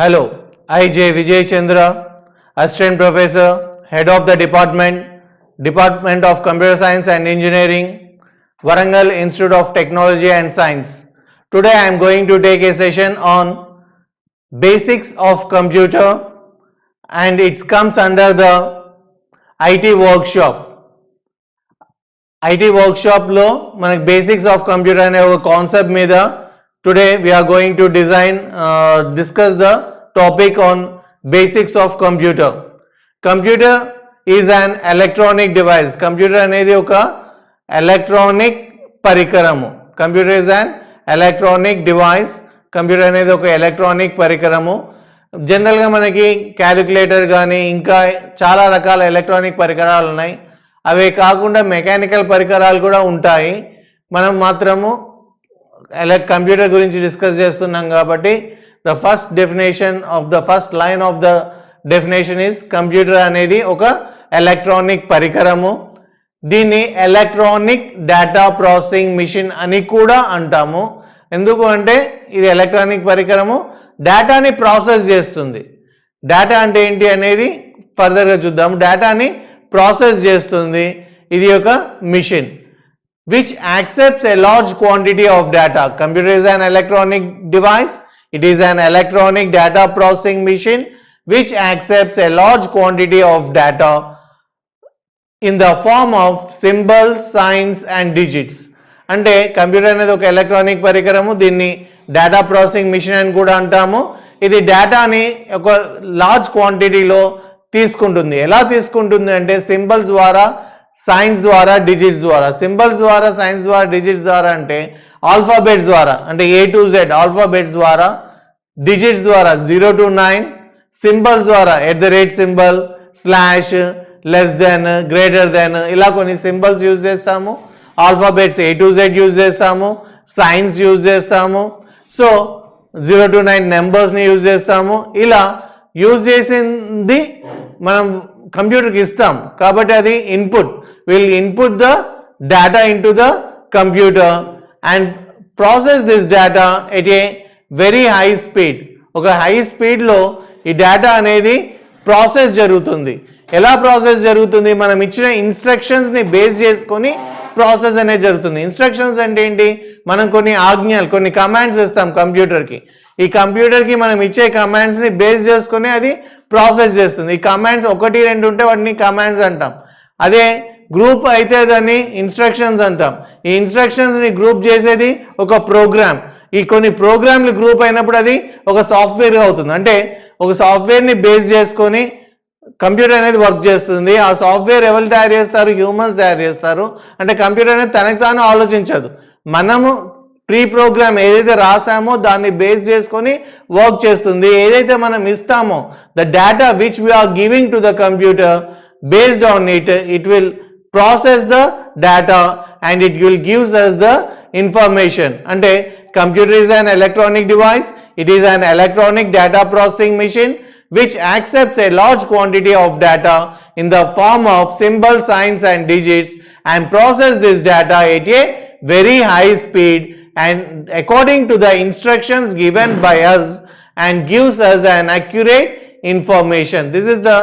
Hello, I J. Vijay Chandra, Assistant Professor, Head of the Department of Computer Science and Engineering, Warangal Institute of Technology and Science. Today I am going to take a session on Basics of Computer, and it comes under the IT workshop. IT workshop లో మనకి basics of computer అనే ఒక concept మీద today we are going to discuss the topic on basics of computer. Computer is an electronic device. Computer అనేది ఒక electronic పరికరము. Computer is an electronic device. Computer అనేది ఒక ఎలక్ట్రానిక్ పరికరము. జనరల్గా మనకి క్యాలిక్యులేటర్ కానీ ఇంకా చాలా రకాల ఎలక్ట్రానిక్ పరికరాలు ఉన్నాయి. అవే కాకుండా మెకానికల్ పరికరాలు కూడా ఉంటాయి. మనం మాత్రము కంప్యూటర్ గురించి డిస్కస్ చేస్తున్నాం కాబట్టి the first definition of the first line of the definition is computer అనేది ఒక ఎలక్ట్రానిక్ పరికరము. దీన్ని ఎలక్ట్రానిక్ డేటా ప్రాసెసింగ్ మిషన్ అని కూడా అంటాము. ఎందుకు అంటే ఇది ఎలక్ట్రానిక్ పరికరము డేటాని ప్రాసెస్ చేస్తుంది. డేటా అంటే ఏంటి అనేది ఫర్దర్గా చూద్దాము. డేటాని ప్రాసెస్ చేస్తుంది. ఇది ఒక machine which accepts a large quantity of data. Computer is an electronic device. It is an electronic data processing machine which accepts a large quantity of data in the form of symbols, signs and digits. అంటే computer అనేది ఒక electronic పరికరము. దీన్ని data processing machine అని కూడా అంటాము. ఇది డేటాని ఒక లార్జ్ క్వాంటిటీలో తీసుకుంటుంది. ఎలా తీసుకుంటుంది అంటే సింబల్స్ ద్వారా, సైన్స్ ద్వారా, డిజిట్స్ ద్వారా. సింబల్స్ ద్వారా, సైన్స్ ద్వారా, డిజిట్స్ ద్వారా అంటే ఆల్ఫాబెట్స్ ద్వారా, అంటే A to Z ఆల్ఫాబెట్స్ ద్వారా, డిజిట్స్ ద్వారా 0 to 9, సింబల్స్ ద్వారా @ symbol, slash, less than, greater than, ఇలా కొన్ని సింబల్స్ యూజ్ చేస్తాము. Alphabets A to Z use చేస్తాము, సైన్స్ యూజ్ చేస్తాము. సో 0 to 9 నెంబర్స్ని యూజ్ చేస్తాము. ఇలా యూజ్ చేసింది మనం కంప్యూటర్కి ఇస్తాం కాబట్టి అది input. Will input the data into the computer and process this data at a very high speed. ఒక హై స్పీడ్లో ఈ డేటా అనేది ప్రాసెస్ జరుగుతుంది. ఎలా ప్రాసెస్ జరుగుతుంది? మనం ఇచ్చిన ఇన్స్ట్రక్షన్స్ని బేస్ చేసుకొని ప్రాసెస్ అనేది జరుగుతుంది. ఇన్స్ట్రక్షన్స్ అంటే ఏంటి? మనం కొన్ని ఆజ్ఞలు, కొన్ని కమాండ్స్ ఇస్తాం కంప్యూటర్కి. ఈ కంప్యూటర్కి మనం ఇచ్చే కమాండ్స్ని బేస్ చేసుకొని అది ప్రాసెస్ చేస్తుంది. ఈ కమాండ్స్ 1, 2 ఉంటే వాటిని కమాండ్స్ అంటాం. అదే గ్రూప్ అయితే దాన్ని ఇన్స్ట్రక్షన్స్ అంటాం. ఈ ఇన్స్ట్రక్షన్స్ని గ్రూప్ చేసేది ఒక ప్రోగ్రామ్. ఈ కొన్ని ప్రోగ్రామ్లు గ్రూప్ అయినప్పుడు అది ఒక సాఫ్ట్వేర్గా అవుతుంది. అంటే ఒక సాఫ్ట్వేర్ని బేస్ చేసుకొని కంప్యూటర్ అనేది వర్క్ చేస్తుంది. ఆ సాఫ్ట్వేర్ ఎవరు తయారు చేస్తారు? హ్యూమన్స్ తయారు చేస్తారు. అంటే కంప్యూటర్ అనేది తనకు తాను ఆలోచించదు. మనము ప్రీ ప్రోగ్రామ్ ఏదైతే రాసామో దాన్ని బేస్ చేసుకొని వర్క్ చేస్తుంది. ఏదైతే మనం ఇస్తామో the data which we are giving to the computer, based on it will process the data and it will gives us the information. అంటే computer is an electronic device. It is an electronic data processing machine which accepts a large quantity of data in the form of symbols, signs and digits and process this data at a very high speed and according to the instructions given by us and gives us an accurate information. This is the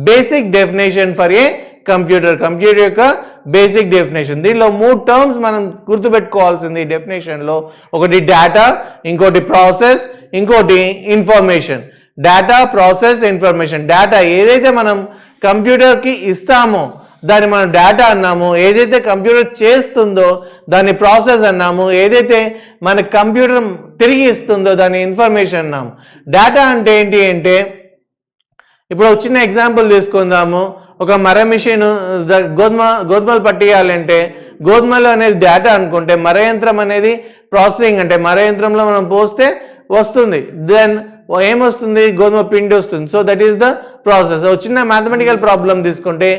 basic definition for a computer. Computer యొక్క basic definition. దీనిలో 3 terms మనం గుర్తుపెట్టుకోవాల్సింది ఈ డెఫినేషన్లో. ఒకటి data, ఇంకోటి process, ఇంకోటి information. Data, process, information. Data ఏదైతే మనం కంప్యూటర్కి ఇస్తామో దాన్ని మనం డేటా అన్నాము. ఏదైతే కంప్యూటర్ చేస్తుందో దాన్ని ప్రాసెస్ అన్నాము. ఏదైతే మన కంప్యూటర్ తిరిగి ఇస్తుందో దాన్ని ఇన్ఫర్మేషన్ అన్నాము. డేటా అంటే ఏంటి అంటే, ఇప్పుడు ఒక చిన్న ఎగ్జాంపుల్ తీసుకుందాము. ఒక మర మిషన్ గోధుమలు పట్టియాలంటే గోధుమలు అనేది డేటా అనుకుంటే, మర యంత్రం అనేది ప్రాసెసింగ్. అంటే మర యంత్రంలో మనం పోస్తే వస్తుంది, దెన్ ఏమొస్తుంది? గోధుమ పిండి వస్తుంది. So that is the process. చిన్న మ్యాథమెటికల్ ప్రాబ్లం తీసుకుంటే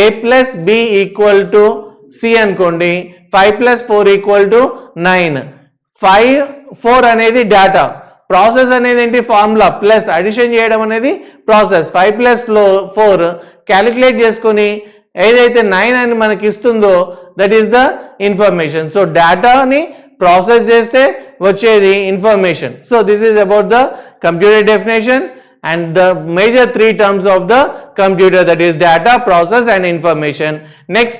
A + B = C అనుకోండి, 5 + 4 = 9. 5, 4 అనేది డేటా. ప్రాసెస్ అనేది ఏంటి? ఫార్ములా ప్లస్ అడిషన్ చేయడం అనేది ప్రాసెస్. 5 + 4 క్యాలిక్యులేట్ చేసుకొని ఏదైతే 9 అని మనకి ఇస్తుందో that is the information. So డేటాని ప్రాసెస్ చేస్తే వచ్చేది information. So this is about the computer definition and the major three terms of the computer, that is data, process and information. Next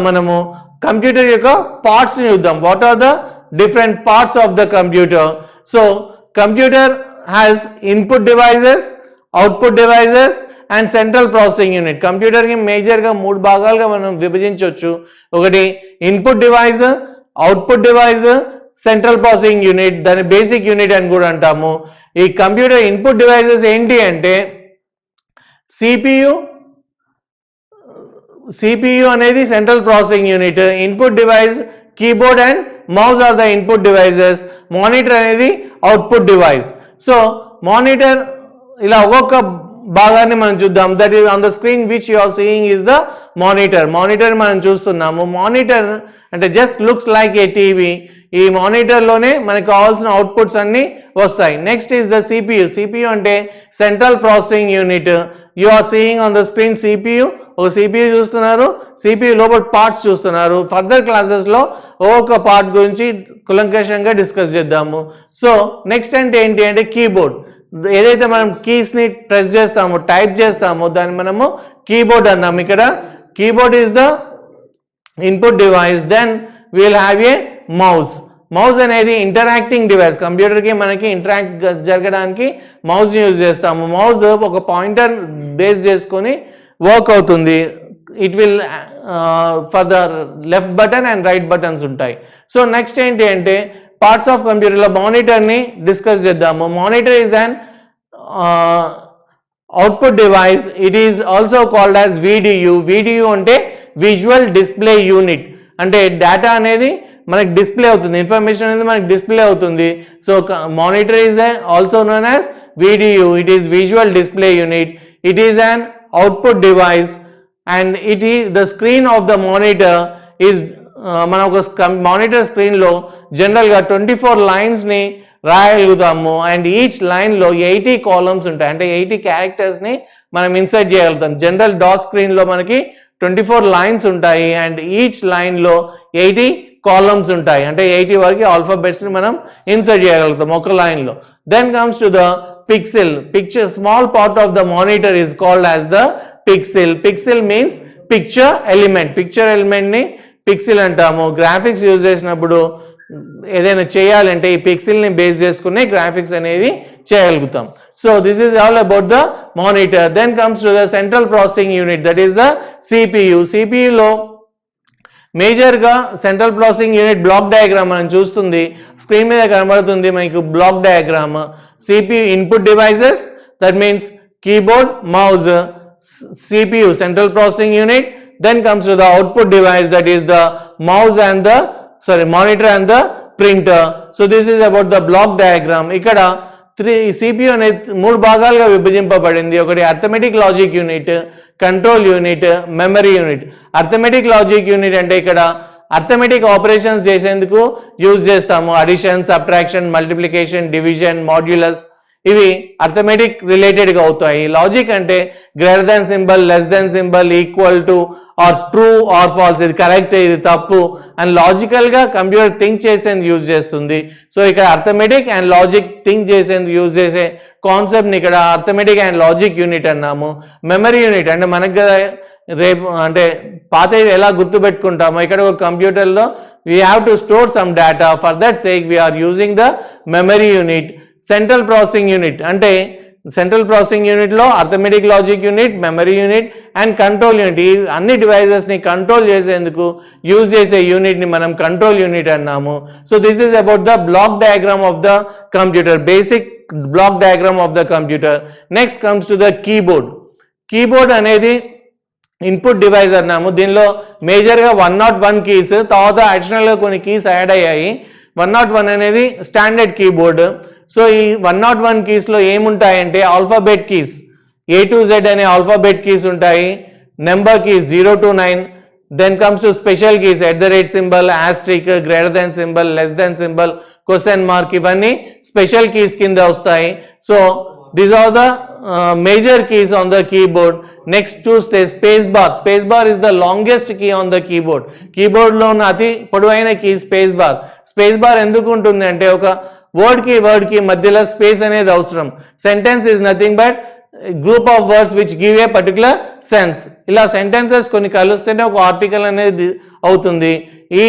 manamu computer yokka parts ni chuddam. What are the different parts of the computer? So computer has input devices, output devices and central processing unit. Computer ki major ga మూడు భాగాలుగా మనం విభజించవచ్చు. ఒకటి input device, output device, central processing unit, దాని basic unit అని కూడా అంటాము. ఈ కంప్యూటర్ ఇన్పుట్ డివైసెస్ ఏంటి అంటే సిపియు అనేది central processing unit, input device keyboard and mouse are the input devices, monitor అనేది అవుట్పుట్ డివైస్. సో మానిటర్ ఇలా ఒక్కొక్క భాగాన్ని మనం చూద్దాం. That is on the screen which you are seeing is the monitor మనం చూస్తున్నాము. మానిటర్ అంటే just looks like a TV. ఈ మానిటర్లోనే మనకు కావాల్సిన అవుట్పుట్స్ అన్ని వస్తాయి. నెక్స్ట్ ఈస్ ద సిపియు అంటే central processing unit. You are seeing on the screen CPU. ఒక సిపియు చూస్తున్నారు, సిపియు లోపల పార్ట్స్ చూస్తున్నారు. ఫర్దర్ క్లాసెస్లో ఒక్కొక్క పార్ట్ గురించి కులంకషంగా డిస్కస్ చేద్దాము. సో నెక్స్ట్ అంటే ఏంటి అంటే కీబోర్డ్. ఏదైతే మనం కీస్ని ప్రెస్ చేస్తామో, టైప్ చేస్తామో దాన్ని మనము కీబోర్డ్ అన్నాము. ఇక్కడ keyboard is the input device. Then we'll have a mouse అనేది ఇంటరాక్టింగ్ డివైస్. కంప్యూటర్కి మనకి ఇంటరాక్ట్ జరగడానికి మౌస్ యూజ్ చేస్తాము. మౌస్ ఒక పాయింటర్ బేస్ చేసుకొని వర్క్ అవుతుంది. It will for the left button and right buttons ఉంటాయి. సో నెక్స్ట్ ఏంటి అంటే పార్ట్స్ ఆఫ్ కంప్యూటర్లో మానిటర్ని డిస్కస్ చేద్దాము. Monitor is an output device. It is also called as VDU అంటే విజువల్ డిస్ప్లే యూనిట్. అంటే డేటా అనేది మనకి డిస్ప్లే అవుతుంది, ఇన్ఫర్మేషన్ అనేది మనకి డిస్ప్లే అవుతుంది. So monitor is also known as VDU. It is visual display unit. It is an output device and it is the screen of the monitor is మనం ఒక monitor స్క్రీన్లో జనరల్గా 24 లైన్స్ని రాయగలుగుతాము. అండ్ ఈచ్ లైన్లో 80 columns ఉంటాయి. అంటే 80 క్యారెక్టర్స్ని మనం insert చేయగలుగుతాం. General dot స్క్రీన్లో మనకి 24 లైన్స్ ఉంటాయి అండ్ ఈచ్ లైన్లో 80 కాలమ్స్ ఉంటాయి. అంటే 80 వరకు ఆల్ఫాబెట్స్ని మనం ఇన్సర్ట్ చేయగలుగుతాం ఒక లైన్లో. Then comes to the picture. Small part of the monitor is called as the pixel means picture ఎలిమెంట్ని పిక్సెల్ అంటాము. గ్రాఫిక్స్ యూజ్ చేసినప్పుడు ఏదైనా చేయాలంటే ఈ పిక్సెల్ని బేస్ చేసుకునే గ్రాఫిక్స్ అనేవి చేయగలుగుతాం. So this is all about the monitor. Then comes to the central processing unit, that is the సిపియులో మేజర్గా central processing unit block diagram మనం చూస్తుంది. స్క్రీన్ మీద కనబడుతుంది మనకు block diagram. CPU input devices, that means keyboard, mouse, CPU central processing unit. Then comes to the output device, that is the monitor and the printer. So this is about the block diagram. ikkada CPU అనేది మూడు భాగాలుగా విభజింపబడింది. ఒకటి arithmetic logic unit, control unit, memory unit. Arithmetic logic unit అంటే ఇక్కడ arithmetic operations చేసేందుకు use చేస్తాము. Addition, subtraction, multiplication, division, modulus ఇవి అర్థమెటిక్ రిలేటెడ్గా అవుతాయి. లాజిక్ అంటే greater than symbol, less than symbol, equal to or true or false, ఇది correct ఇది తప్పు అండ్ లాజికల్గా కంప్యూటర్ థింక్ చేసేందుకు యూజ్ చేస్తుంది. సో ఇక్కడ అర్థమెటిక్ అండ్ లాజిక్ థింక్ చేసేందుకు యూజ్ చేసే కాన్సెప్ట్ని ఇక్కడ అర్థమెటిక్ అండ్ లాజిక్ యూనిట్ అన్నాము. మెమరీ యూనిట్ అంటే మనకు రేపు అంటే పాత ఎలా గుర్తుపెట్టుకుంటామో ఇక్కడ ఒక కంప్యూటర్లో we have to store some data. For that sake we are using the memory unit. Central processing unit అంటే సెంట్రల్ ప్రాసెసింగ్ యూనిట్లో arithmetic logic unit, memory unit and control unit, ఈ అన్ని డివైజెస్ని కంట్రోల్ చేసేందుకు యూజ్ చేసే యూనిట్ని మనం కంట్రోల్ యూనిట్ అన్నాము. So this is about the block diagram of the computer, basic block diagram of the computer. Next comes to the keyboard అనేది input device అన్నాము. దీనిలో మేజర్గా 101 కీస్, తర్వాత అడిషనల్గా కొన్ని కీస్ యాడ్ అయ్యాయి. 101 అనేది స్టాండర్డ్ కీబోర్డ్. సో ఈ 101 కీస్లో ఏముంటాయంటే alphabet keys, A to Z అనే ఆల్ఫాబెట్ కీస్ ఉంటాయి, number keys 0 to 9. Then comes to special keys, @ asterisk, greater than symbol, less than symbol, question mark, ఇవన్నీ స్పెషల్ కీస్ కింద వస్తాయి. So these are the major keys on the keyboard. Next చూస్తే space bar is the longest key on the keyboard. కీబోర్డ్లో ఉన్న అతి పొడవైన key space bar ఎందుకు ఉంటుంది అంటే వర్డ్ కి మధ్యలో స్పేస్ అనేది అవసరం. Sentence is nothing but group of words which give a particular sense. ఇలా సెంటెన్సెస్ కొన్ని కలుస్తేనే ఒక ఆర్టికల్ అనేది అవుతుంది. ఈ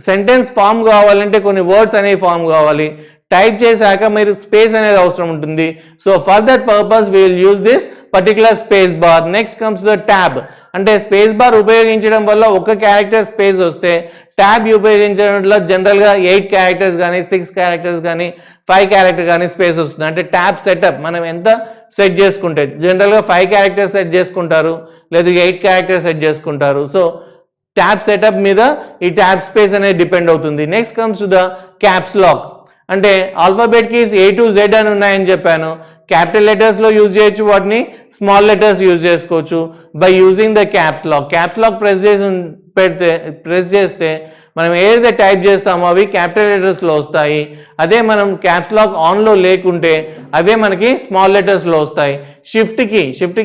సెంటెన్స్ ఫామ్ కావాలంటే కొన్ని వర్డ్స్ అనేవి ఫామ్ కావాలి. టైప్ చేశాక మీరు స్పేస్ అనేది అవసరం ఉంటుంది. So for that purpose we will use this particular space bar. Next comes the tab. అంటే స్పేస్ బార్ ఉపయోగించడం వల్ల ఒక క్యారెక్టర్ స్పేస్ వస్తే ట్యాబ్ ఉపయోగించడం వల్ల జనరల్గా 8 క్యారెక్టర్స్ కానీ 6 క్యారెక్టర్స్ కానీ 5 క్యారెక్టర్ కానీ స్పేస్ వస్తుంది. అంటే ట్యాబ్ సెటప్ మనం ఎంత సెట్ చేసుకుంటే జనరల్గా 5 క్యారెక్టర్స్ సెట్ చేసుకుంటారు, లేదా 8 క్యారెక్టర్స్ సెట్ చేసుకుంటారు. సో ట్యాబ్ సెటప్ మీద ఈ ట్యాబ్ స్పేస్ అనేది డిపెండ్ అవుతుంది. Next comes to the caps lock. అంటే alphabet keys A to Z అని ఉన్నాయని చెప్పాను. క్యాపిటల్ లెటర్స్లో యూజ్ చేయొచ్చు, వాటిని స్మాల్ లెటర్స్ యూజ్ చేసుకోవచ్చు by using the caps lock. Caps lock press చేస్తే మనం ఏదైతే టైప్ చేస్తామో అవి క్యాపిటల్ లెటర్స్లో వస్తాయి. అదే మనం క్యాప్స్ లాక్ ఆన్లో లేకుంటే అవే మనకి స్మాల్ లెటర్స్లో వస్తాయి. Shift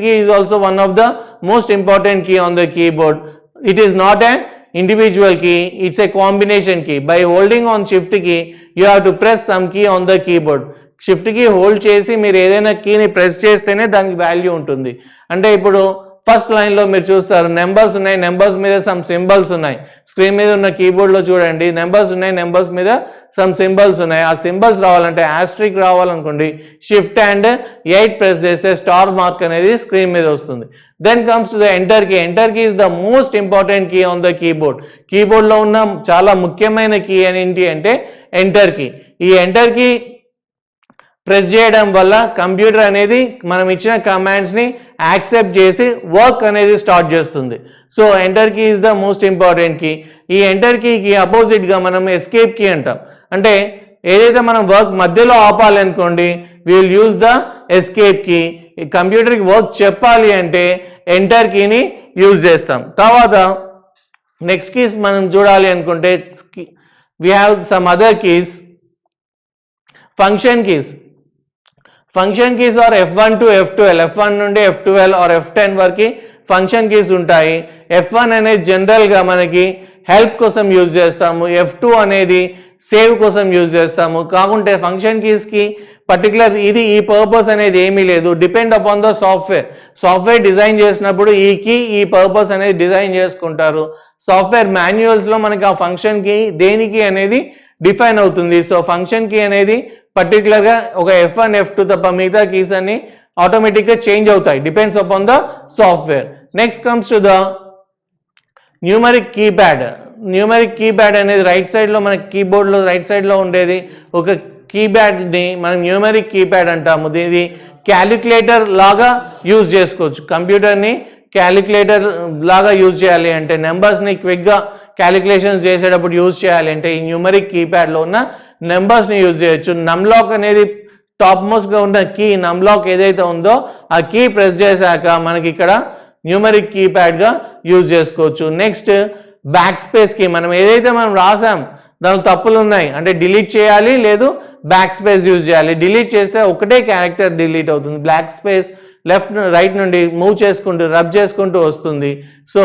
key is also one of the most important key on the keyboard. It is not an individual key, it's a combination key. By holding on shift key, you have to press some key on the keyboard. Shift key hold చేసి మీరు ఏదైనా కీని press చేస్తేనే దానికి value ఉంటుంది. అంటే ఇప్పుడు first లైన్లో మీరు చూస్తారు నెంబర్స్ ఉన్నాయి, నెంబర్స్ మీద సమ్ సింబల్స్ ఉన్నాయి. స్క్రీన్ మీద ఉన్న కీబోర్డ్లో చూడండి నెంబర్స్ ఉన్నాయి, నెంబర్స్ మీద సమ్ సింబల్స్ ఉన్నాయి. ఆ సింబల్స్ రావాలంటే ఆస్ట్రిక్ రావాలనుకోండి షిఫ్ట్ అండ్ 8 ప్రెస్ చేస్తే స్టార్ మార్క్ అనేది స్క్రీన్ మీద వస్తుంది. Then comes to the enter key. Enter key is the most important key on the keyboard. కీబోర్డ్లో ఉన్న చాలా ముఖ్యమైన కీ ఏంటి అంటే ఎంటర్ కీ. ఈ ఎంటర్ కీ ప్రెస్ చేయడం వల్ల కంప్యూటర్ అనేది మనం ఇచ్చిన కమాండ్స్ని యాక్సెప్ట్ చేసి వర్క్ అనేది స్టార్ట్ చేస్తుంది. So enter key is the most important key. ఈ ఎంటర్ కీకి అపోజిట్గా మనం ఎస్కేప్ కీ అంటాం. అంటే ఏదైతే మనం వర్క్ మధ్యలో ఆపాలనుకోండి we will use the escape key. కంప్యూటర్కి వర్క్ చెప్పాలి అంటే ఎంటర్ కీని యూజ్ చేస్తాం. తర్వాత నెక్స్ట్ కీస్ మనం చూడాలి అనుకుంటే we have some other keys. Function keys. Function keys are F1 to F12, F1 నుండి F12 ఆర్ F10 వరకు ఫంక్షన్ కీస్ ఉంటాయి. F1 అనేది జనరల్గా మనకి హెల్ప్ కోసం యూజ్ చేస్తాము, F2 అనేది సేవ్ కోసం యూజ్ చేస్తాము. కాకుంటే ఫంక్షన్ కీస్కి పర్టికులర్ ఈ పర్పస్ అనేది ఏమీ లేదు. Depend upon the software design చేసినప్పుడు ఈ కీ ఈ పర్పస్ అనేది డిజైన్ చేసుకుంటారు. సాఫ్ట్వేర్ మాన్యువల్స్లో మనకి ఆ ఫంక్షన్ కీ దేనికి అనేది డిఫైన్ అవుతుంది. సో ఫంక్షన్ కీ అనేది పర్టికులర్గా ఒక F1 F2 తప్ప మిగతా కీస్ అన్ని ఆటోమేటిక్గా చేంజ్ అవుతాయి depends upon the software. Next comes to the numeric keypad. Numeric keypad అనేది రైట్ సైడ్లో మన కీబోర్డ్లో రైట్ సైడ్లో ఉండేది ఒక కీప్యాడ్ని మనం న్యూమరిక్ కీప్యాడ్ అంటాము. ఇది క్యాలిక్యులేటర్ లాగా యూజ్ చేసుకోవచ్చు. కంప్యూటర్ని క్యాలిక్యులేటర్ లాగా యూజ్ చేయాలి అంటే నెంబర్స్ని క్విక్గా క్యాలిక్యులేషన్స్ చేసేటప్పుడు యూజ్ చేయాలి అంటే ఈ న్యూమరిక్ కీప్యాడ్లో ఉన్న నెంబర్స్ని యూజ్ చేయొచ్చు. నమ్లాక్ అనేది టాప్ మోస్ట్గా ఉన్న కీ నమ్లాక్ ఏదైతే ఉందో ఆ కీ ప్రెస్ చేశాక మనకి ఇక్కడ న్యూమరిక్ కీప్యాడ్గా యూజ్ చేసుకోవచ్చు. Next backspace key. మనం ఏదైతే మనం రాసాం దానిలో తప్పులు ఉన్నాయి అంటే డిలీట్ చేయాలి, లేదు బ్యాక్ స్పేస్ యూజ్ చేయాలి. డిలీట్ చేస్తే ఒకటే క్యారెక్టర్ డిలీట్ అవుతుంది. బ్యాక్ స్పేస్ లెఫ్ట్ రైట్ నుండి మూవ్ చేసుకుంటూ రబ్ చేసుకుంటూ వస్తుంది. So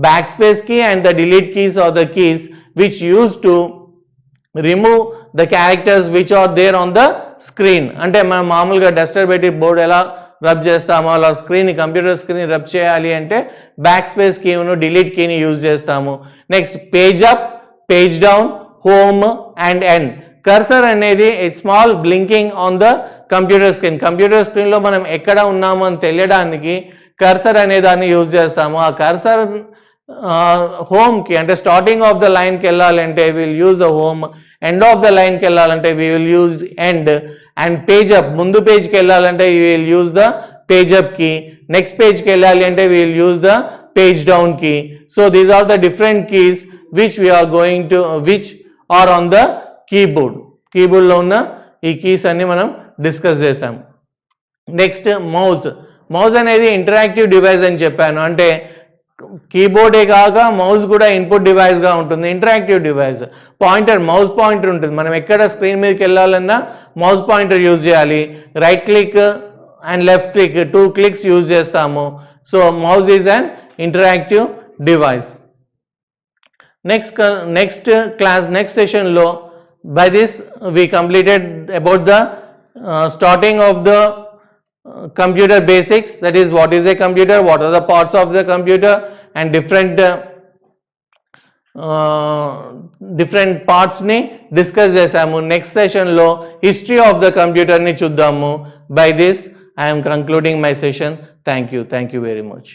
backspace key and the delete keys are the keys which use to remove the characters which are there on the screen. అంటే మనం మామూలుగా Duster పెట్టి board ఎలా rub చేస్తామో అలా కంప్యూటర్ స్క్రీన్ రబ్ చేయాలి అంటే బ్యాక్ స్పేస్ కీను డిలీట్ కీని యూజ్ చేస్తాము. Next page up, page down, home and end. Cursor అనేది small blinking on the computer screen. Computer స్క్రీన్లో మనం ఎక్కడ ఉన్నామో అని తెలియడానికి కర్సర్ అనే దాన్ని యూజ్ చేస్తాము. ఆ కర్సర్ హోమ్కి అంటే స్టార్టింగ్ ఆఫ్ ద లైన్కి వెళ్ళాలంటే will use the home, end of the లైన్కి వెళ్ళాలంటే we will use end, and page up ముందు పేజ్కి వెళ్ళాలంటే you will use the page up key. Next పేజ్కి వెళ్ళాలి అంటే we will use the page down key. So these are the different keys which which are on the keyboard. కీబోర్డ్లో ఉన్న ఈ keys అన్ని మనం డిస్కస్ చేసాం. నెక్స్ట్ మౌజ్ అనేది ఇంటరాక్టివ్ డివైస్ అని చెప్పాను. అంటే కీబోర్డే కాక మౌస్ కూడా ఇన్పుట్ డివైస్గా ఉంటుంది. Interactive device. మౌస్ పాయింటర్ ఉంటుంది. మనం ఎక్కడ స్క్రీన్ మీదకి వెళ్ళాలన్నా మౌస్ పాయింటర్ యూజ్ చేయాలి. Right click and left click 2 clicks use చేస్తాము. So mouse is an interactive device. Next సెషన్లో by this we completed about the starting of the computer basics, that is what is a computer, what are the parts of the computer, and different parts ని discuss చేసాము. Next session లో history of the computer ని చూద్దాము. By this I'm concluding my session. Thank you very much.